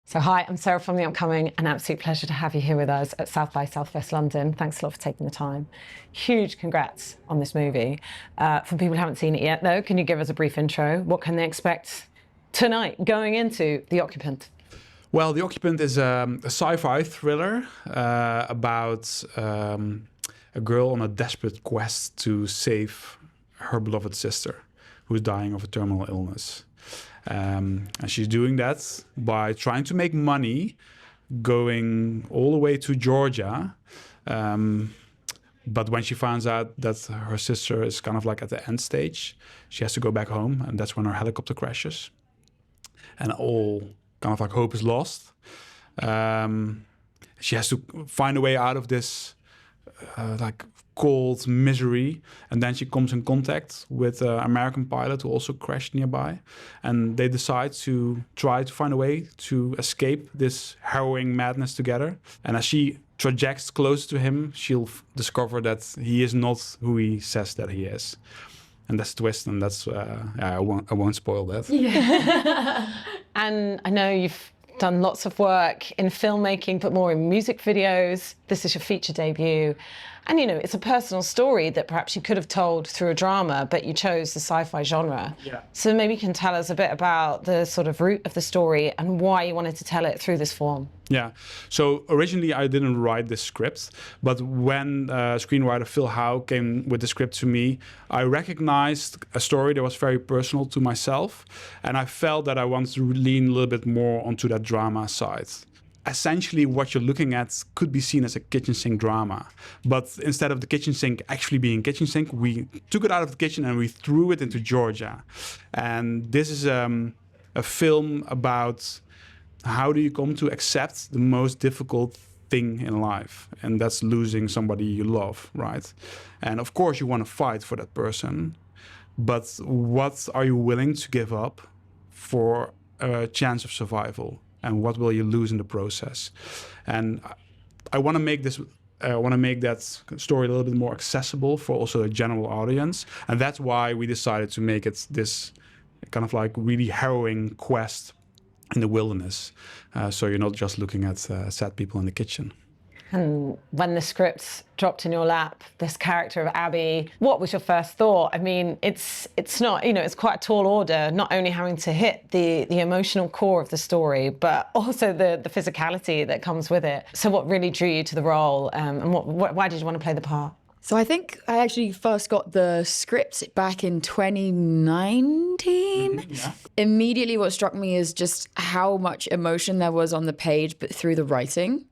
So hi, I'm Sarah from The Upcoming. An absolute pleasure to have you here with us at South by Southwest London. Thanks a lot for taking the time. Huge congrats on this movie. For people who haven't seen it yet though, can you give us a brief intro? What can they expect tonight going into The Occupant? Well, The Occupant is a sci-fi thriller about a girl on a desperate quest to save her beloved sister, who's dying of a terminal illness. And she's doing that by trying to make money, going all the way to Georgia. But when she finds out that her sister is kind of like at the end stage, she has to go back home, and that's when her helicopter crashes. And all kind of like hope is lost. She has to find a way out of this like cold misery, and then she comes in contact with an American pilot who also crashed nearby, and they decide to try to find a way to escape this harrowing madness together. And as she trajects close to him, she'll discover that he is not who he says that he is. And that's a twist, and that's I won't spoil that. Yeah. And I know you've done lots of work in filmmaking, but more in music videos. This is your feature debut. And you know, it's a personal story that perhaps you could have told through a drama, but you chose the sci-fi genre. Yeah. So maybe you can tell us a bit about the sort of root of the story and why you wanted to tell it through this form. Yeah, so originally I didn't write this script, but when screenwriter Phil Howe came with the script to me, I recognized a story that was very personal to myself, and I felt that I wanted to lean a little bit more onto that drama side. Essentially, what you're looking at could be seen as a kitchen sink drama, but instead of the kitchen sink actually being kitchen sink, we took it out of the kitchen and we threw it into Georgia. And this is a film about how do you come to accept the most difficult thing in life, and that's losing somebody you love, right? And of course you want to fight for that person, but what are you willing to give up for a chance of survival? And what will you lose in the process? And I want to make this, I want to make that story a little bit more accessible for also a general audience. And that's why we decided to make it this kind of like really harrowing quest in the wilderness. So you're not just looking at sad people in the kitchen. And when the script dropped in your lap, this character of Abby, what was your first thought? I mean, it's not, you know, it's quite a tall order, not only having to hit the emotional core of the story, but also the physicality that comes with it. So what really drew you to the role, and why did you want to play the part? So I think I actually first got the script back in 2019. Yeah. Immediately what struck me is just how much emotion there was on the page, but through the writing.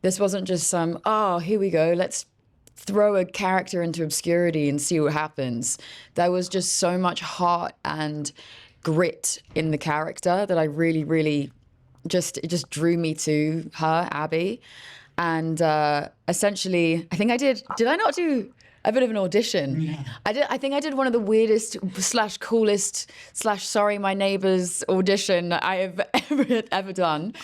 This wasn't just some, oh, here we go, let's throw a character into obscurity and see what happens. There was just so much heart and grit in the character that I really, really it just drew me to her, Abby. And essentially, I think did I not do a bit of an audition? Yeah. I think I did one of the weirdest / coolest / sorry my neighbors audition I have ever done.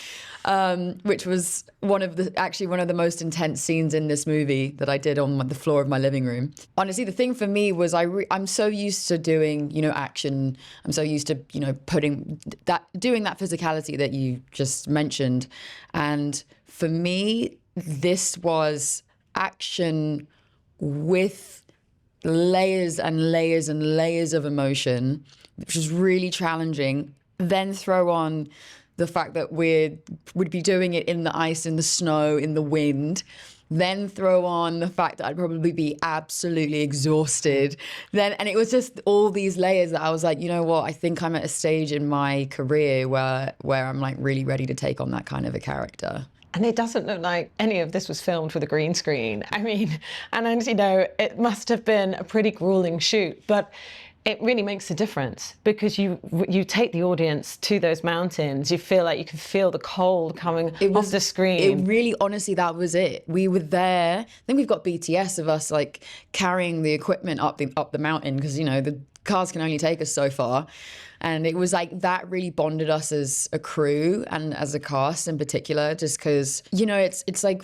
Which was one of the most intense scenes in this movie that I did on the floor of my living room. Honestly, the thing for me was I'm so used to doing, you know, action. I'm so used to, you know, doing that physicality that you just mentioned. And for me, this was action with layers and layers and layers of emotion, which was really challenging. Then throw on the fact that we'd be doing it in the ice, in the snow, in the wind. Then throw on the fact that I'd probably be absolutely exhausted. And it was just all these layers that I was like, you know what, I think I'm at a stage in my career where I'm like really ready to take on that kind of a character. And it doesn't look like any of this was filmed with a green screen. I mean, and you know, it must have been a pretty grueling shoot, but it really makes a difference because you take the audience to those mountains. You feel like you can feel the cold coming off the screen. It really, honestly, that was it. We were there. I think we've got BTS of us like carrying the equipment up the mountain because, you know, the cars can only take us so far. And it was like that really bonded us as a crew and as a cast in particular, just because, you know, it's like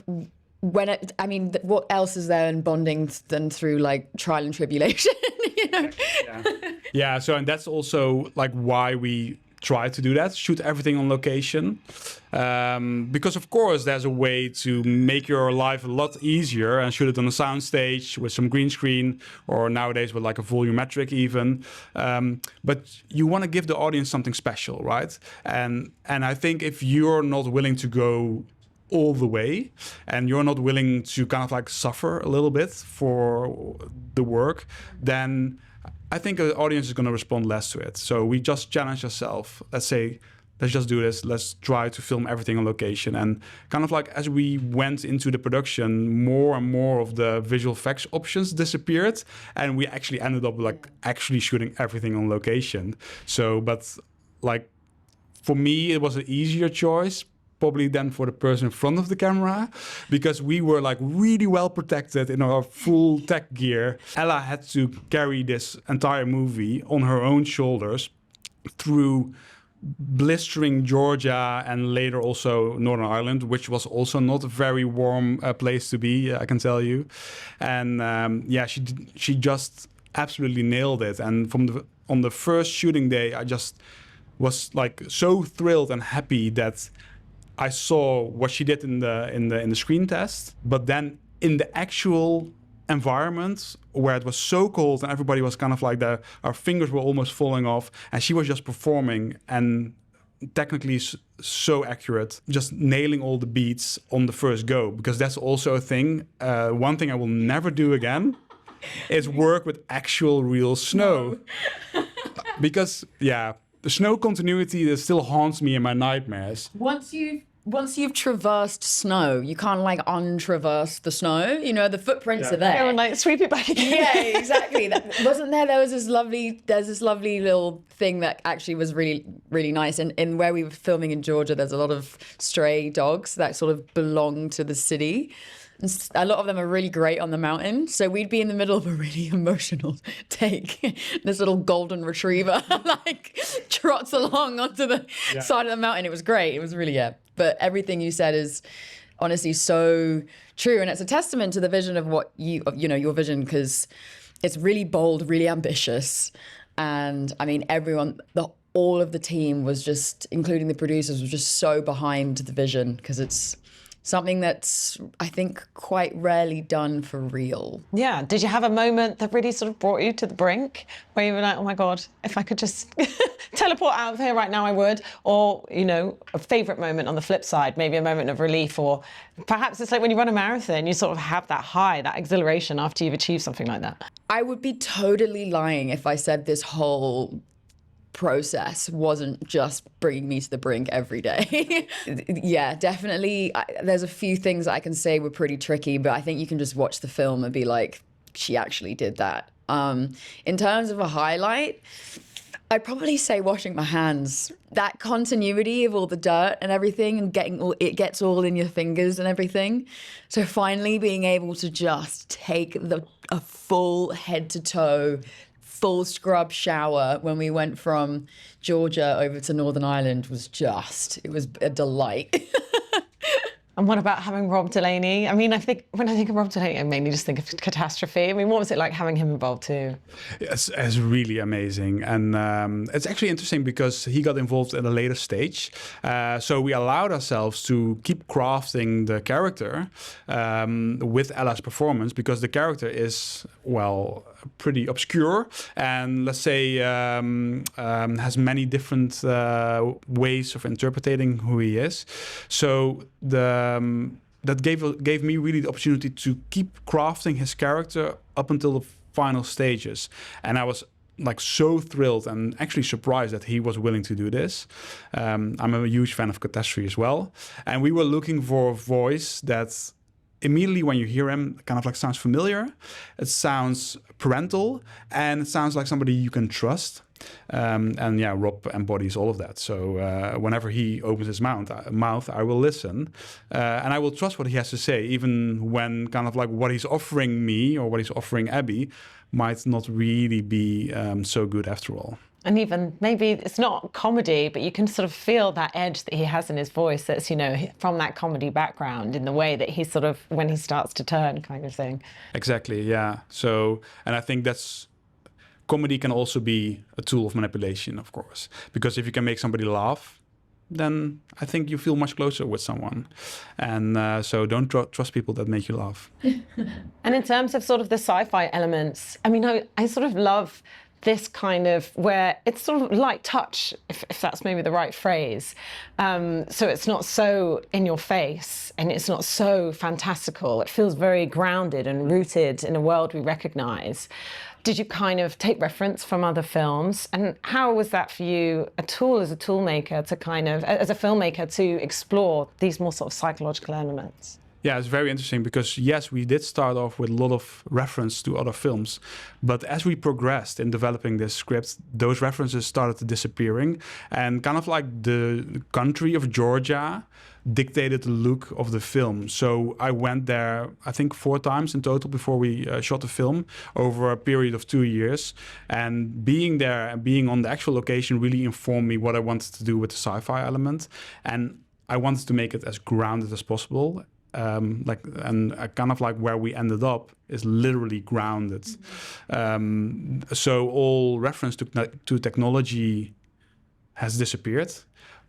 what else is there in bonding than through like trial and tribulation, you know? Yeah. So, and that's also like why we try to do that, shoot everything on location. Because of course there's a way to make your life a lot easier and shoot it on a sound stage with some green screen, or nowadays with like a volumetric even. But you want to give the audience something special, right? And I think if you're not willing to go all the way and you're not willing to kind of like suffer a little bit for the work, then I think the audience is going to respond less to it. So we just challenge ourselves. Let's say, let's just do this. Let's try to film everything on location. And kind of like as we went into the production, more and more of the visual effects options disappeared. And we actually ended up like actually shooting everything on location. So, but like for me, it was an easier choice probably than for the person in front of the camera, because we were like really well protected in our full tech gear. Ella had to carry this entire movie on her own shoulders through blistering Georgia and later also Northern Ireland, which was also not a very warm place to be, I can tell you. And she just absolutely nailed it. And on the first shooting day, I just was like so thrilled and happy that I saw what she did in the screen test, but then in the actual environment where it was so cold and everybody was kind of like our fingers were almost falling off, and she was just performing and technically so accurate, just nailing all the beats on the first go. Because that's also a thing. One thing I will never do again is work with actual real snow, because the snow continuity that still haunts me in my nightmares. Once you've traversed snow, you can't like untraverse the snow. You know, the footprints are there. Go and like sweep it back again. Yeah, exactly. Wasn't there? There's this lovely little thing that actually was really, really nice. And in where we were filming in Georgia, there's a lot of stray dogs that sort of belong to the city. And a lot of them are really great on the mountain. So we'd be in the middle of a really emotional take. This little golden retriever like trots along onto the side of the mountain. It was great. It was really, But everything you said is honestly so true. And it's a testament to the vision of what your vision, because it's really bold, really ambitious. And I mean, all of the team was just, including the producers, was just so behind the vision, because it's something that's, I think, quite rarely done for real. Yeah. Did you have a moment that really sort of brought you to the brink where you were like, oh my God, if I could just teleport out of here right now, I would? Or, a favorite moment on the flip side, maybe a moment of relief, or perhaps it's like when you run a marathon, you sort of have that high, that exhilaration after you've achieved something like that. I would be totally lying if I said this whole process wasn't just bringing me to the brink every day. Yeah, definitely. There's a few things that I can say were pretty tricky, but I think you can just watch the film and be like, she actually did that. In terms of a highlight, I'd probably say washing my hands. That continuity of all the dirt and everything, and it gets all in your fingers and everything. So finally being able to just take a full head to toe full scrub shower when we went from Georgia over to Northern Ireland it was a delight. And what about having Rob Delaney? I mean, I think when I think of Rob Delaney, I mainly just think of Catastrophe. I mean, what was it like having him involved too? It's really amazing. And it's actually interesting because he got involved at a later stage. So we allowed ourselves to keep crafting the character with Ella's performance, because the character is, pretty obscure and let's say has many different ways of interpreting who he is. So that gave me really the opportunity to keep crafting his character up until the final stages. And I was like so thrilled and actually surprised that he was willing to do this. I'm a huge fan of Catastrophe as well. And we were looking for a voice that immediately when you hear him kind of like sounds familiar. It sounds parental and it sounds like somebody you can trust. Rob embodies all of that. So whenever he opens his mouth, I will listen and I will trust what he has to say, even when kind of like what he's offering me or what he's offering Abby might not really be so good after all. And even maybe it's not comedy, but you can sort of feel that edge that he has in his voice that's, from that comedy background in the way that he's sort of, when he starts to turn kind of thing. Exactly, yeah. So, and I think that's comedy can also be a tool of manipulation, of course, because if you can make somebody laugh, then I think you feel much closer with someone. And so don't trust people that make you laugh. And in terms of sort of the sci-fi elements, I mean, I sort of love this kind of where it's sort of light touch, if that's maybe the right phrase. So it's not so in your face and it's not so fantastical. It feels very grounded and rooted in a world we recognize. Did you kind of take reference from other films? And how was that for you, a tool as a toolmaker to kind of, as a filmmaker, to explore these more sort of psychological elements? Yeah, it's very interesting because, yes, we did start off with a lot of reference to other films. But as we progressed in developing this script, those references started disappearing. And kind of like the country of Georgia dictated the look of the film. So I went there, I think 4 times in total before we shot the film over a period of 2 years. And being there and being on the actual location really informed me what I wanted to do with the sci-fi element. And I wanted to make it as grounded as possible. Kind of like where we ended up is literally grounded. So all reference to technology has disappeared,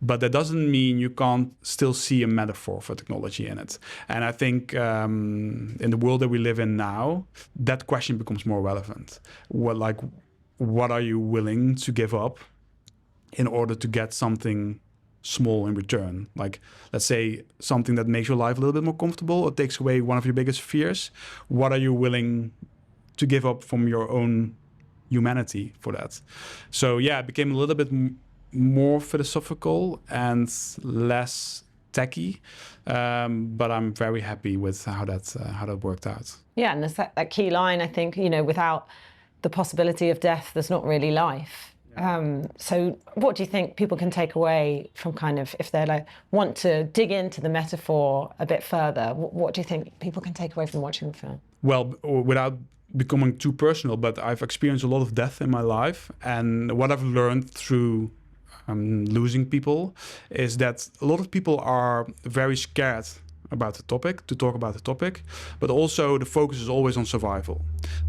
but that doesn't mean you can't still see a metaphor for technology in it. And I think in the world that we live in now, that question becomes more relevant. What are you willing to give up in order to get something small in return? Like, let's say something that makes your life a little bit more comfortable or takes away one of your biggest fears. What are you willing to give up from your own humanity for that? So yeah, it became a little bit more philosophical and less techy, but I'm very happy with how that worked out. Yeah, and there's that key line, I think, without the possibility of death, there's not really life. So what do you think people can take away from kind of, if they want to dig into the metaphor a bit further, what do you think people can take away from watching the film? Well, without becoming too personal, but I've experienced a lot of death in my life. And what I've learned through losing people is that a lot of people are very scared about the topic, to talk about the topic, but also the focus is always on survival.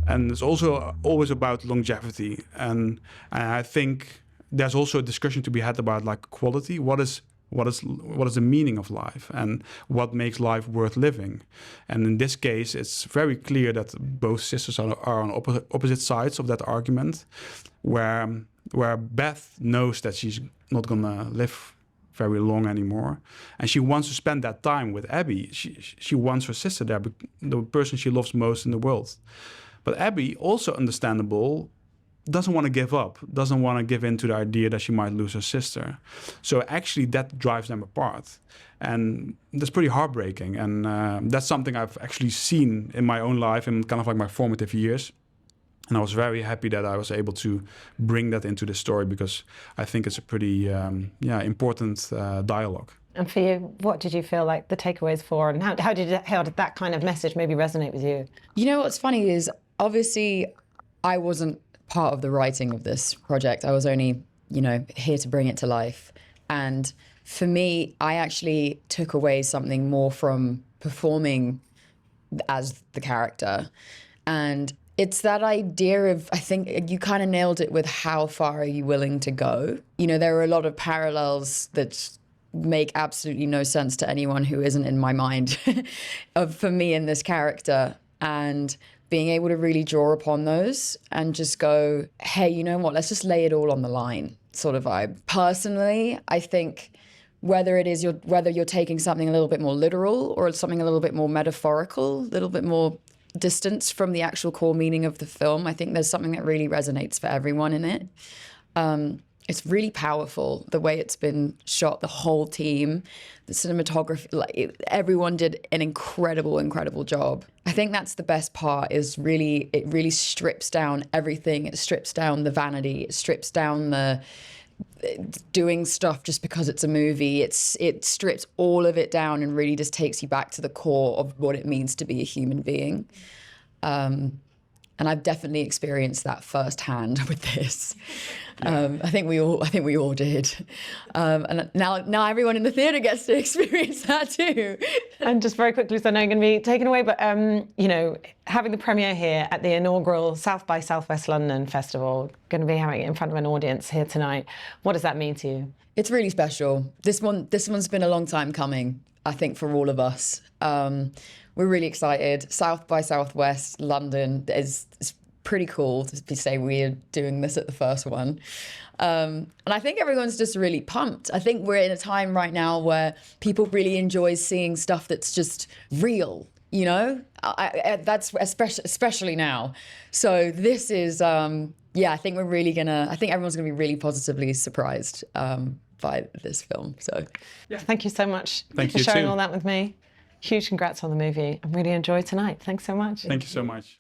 And it's also always about longevity. And I think there's also a discussion to be had about like quality. What is the meaning of life and what makes life worth living? And in this case, it's very clear that both sisters are on opposite sides of that argument, where Beth knows that she's not gonna live very long anymore, and she wants to spend that time with Abby. She wants her sister there, the person she loves most in the world. But Abby, also understandable, doesn't want to give up, doesn't want to give in to the idea that she might lose her sister. So actually that drives them apart. And that's pretty heartbreaking. And that's something I've actually seen in my own life in kind of like my formative years. And I was very happy that I was able to bring that into the story, because I think it's a pretty important dialogue. And for you, what did you feel like the takeaways for, and how did that kind of message maybe resonate with you? You know, what's funny is obviously I wasn't part of the writing of this project. I was only, here to bring it to life. And for me, I actually took away something more from performing as the character. And it's that idea of, I think you kind of nailed it with how far are you willing to go? There are a lot of parallels that make absolutely no sense to anyone who isn't in my mind for me in this character. And being able to really draw upon those and just go, hey, you know what, let's just lay it all on the line sort of vibe. Personally, I think whether you're taking something a little bit more literal or something a little bit more metaphorical, a little bit more distance from the actual core meaning of the film, I think there's something that really resonates for everyone in it. It's really powerful, the way it's been shot, the whole team, the cinematography, everyone did an incredible job. I think that's the best part, is it really strips down everything. It strips down the vanity, it strips down the doing stuff just because it's a movie. It strips all of it down and really just takes you back to the core of what it means to be a human being. And I've definitely experienced that firsthand with this. I think we all did. And now everyone in the theatre gets to experience that too. And just very quickly, so I know you're going to be taken away, but you know, having the premiere here at the inaugural South by Southwest London Festival, going to be having it in front of an audience here tonight. What does that mean to you? It's really special. This one's been a long time coming, I think, for all of us. We're really excited. South by Southwest London is pretty cool to say we're doing this at the first one. And I think everyone's just really pumped. I think we're in a time right now where people really enjoy seeing stuff that's just real, you know? That's especially now. So this is, I think everyone's gonna be really positively surprised by this film. So Thank you so much for you sharing too. all that with me. Huge congrats on the movie. I really enjoyed tonight. Thanks so much. Thank you so much.